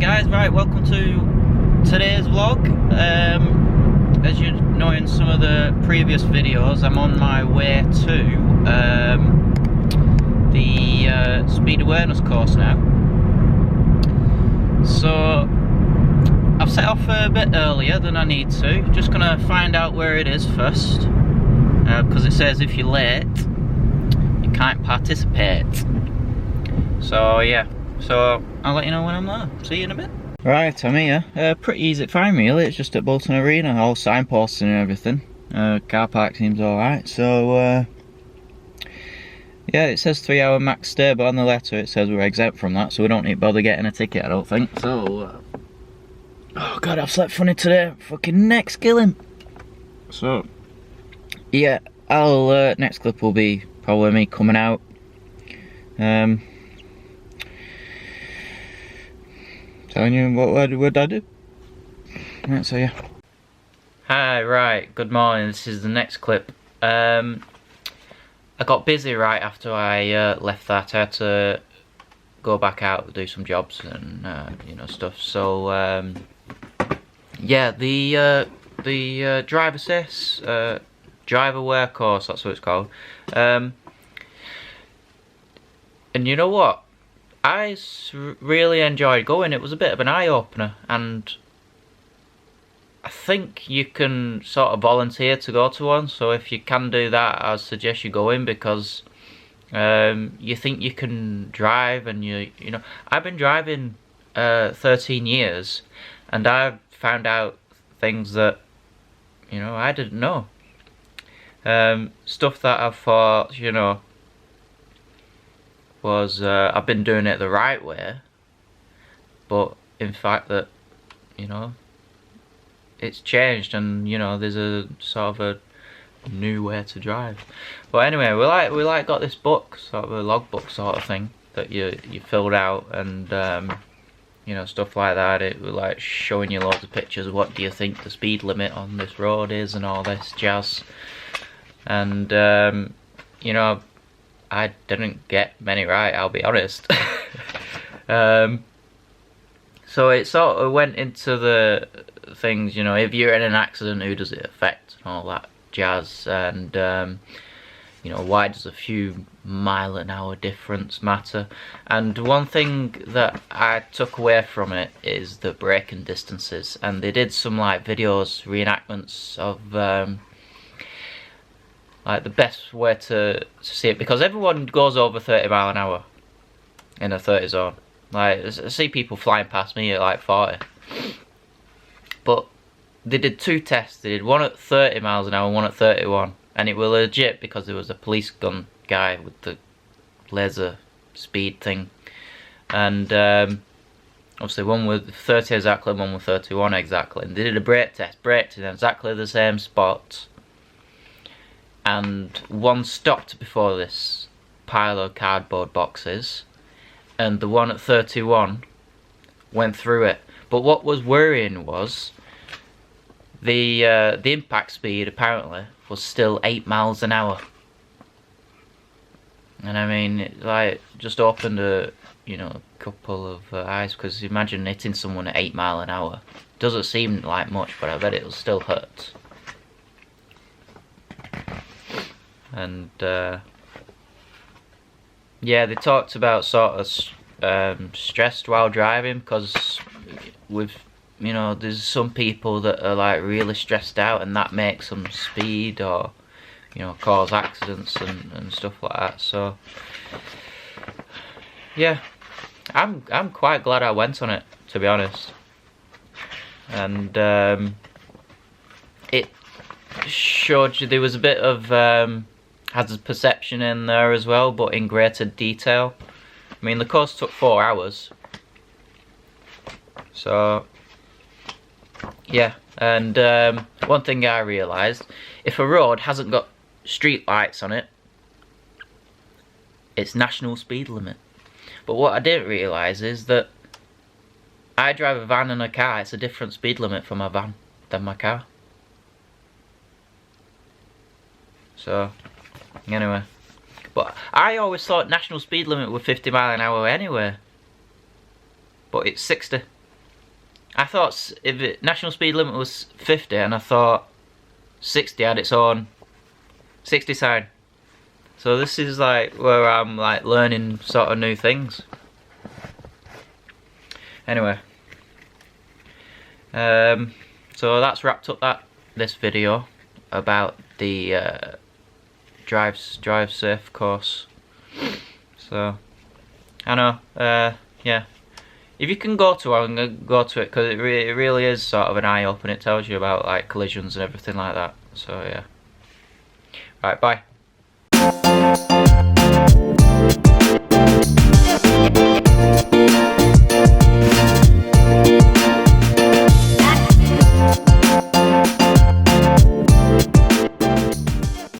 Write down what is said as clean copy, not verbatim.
guys, right, welcome to today's vlog. As you know in some of the previous videos, I'm on my way to the speed awareness course now. So I've set off a bit earlier than I need to. Just gonna find out where it is first, because it says if you're late you can't participate. So yeah, so I'll let you know when I'm there. See you in a bit. Right, I'm here. Pretty easy to find really. It's just at Bolton Arena, all signposting and everything. Car park seems alright. So yeah, it says 3 hour max stay, but on the letter it says we're exempt from that, so we don't need to bother getting a ticket, I don't think. So oh god, I've slept funny today. Fucking neck's killing. So yeah, I'll next clip will be probably me coming out. Telling you what I do. Right, so yeah. Hi, right, good morning. This is the next clip. I got busy right after I left that. I had to go back out and do some jobs and you know, stuff. So yeah, the Drivesafe driver wear course, that's what it's called. And you know what? I really enjoyed going. It was a bit of an eye-opener, and I think you can sort of volunteer to go to one. So if you can do that, I suggest you go in, because you think you can drive, and you know, I've been driving 13 years, and I've found out things that, you know, I didn't know. Stuff that I thought, you know, was I've been doing it the right way, but in fact that, you know, it's changed, and you know, there's a sort of a new way to drive. But anyway, we like got this book, sort of a logbook sort of thing that you filled out, and you know, stuff like that. It was like showing you loads of pictures of what do you think the speed limit on this road is and all this jazz. And you know, I didn't get many right, I'll be honest. So it sort of went into the things, you know, if you're in an accident, who does it affect, and all that jazz, and you know, why does a few mile-an-hour difference matter? And one thing that I took away from it is the braking distances, and they did some like videos, reenactments of like the best way to see it, because everyone goes over 30 mile an hour in a 30 zone. Like, I see people flying past me at like 40. But they did two tests. They did one at 30 miles an hour and one at 31. And it was legit, because there was a police gun guy with the laser speed thing. And obviously one with 30 exactly, one with 31 exactly. And they did a brake test, braked in exactly the same spot. And one stopped before this pile of cardboard boxes, and the one at 31 went through it. But what was worrying was the impact speed apparently was still 8 miles an hour. And I mean, it like just opened a, you know, a couple of eyes, because imagine hitting someone at 8 mile an hour. Doesn't seem like much, but I bet it'll still hurt. And yeah, they talked about sort of stressed while driving, because with, you know, there's some people that are like really stressed out, and that makes them speed or, you know, cause accidents and stuff like that. So yeah, I'm quite glad I went on it, to be honest. And it showed you there was a bit of hazard perception in there as well, but in greater detail. I mean, the course took 4 hours. So yeah, and one thing I realised, if a road hasn't got street lights on it, it's national speed limit. But what I didn't realise is that I drive a van and a car. It's a different speed limit for my van than my car. So anyway, but I always thought national speed limit was 50 mile an hour anyway, but it's 60. I thought if it, national speed limit was 50, and I thought 60 had its own 60 sign. So this is like where I'm like learning sort of new things. Anyway, so that's wrapped up this video about the Drivesafe course. So I know, yeah. If you can go to one, go to it, because it really is sort of an eye opener. It tells you about like collisions and everything like that. So yeah. Right, bye.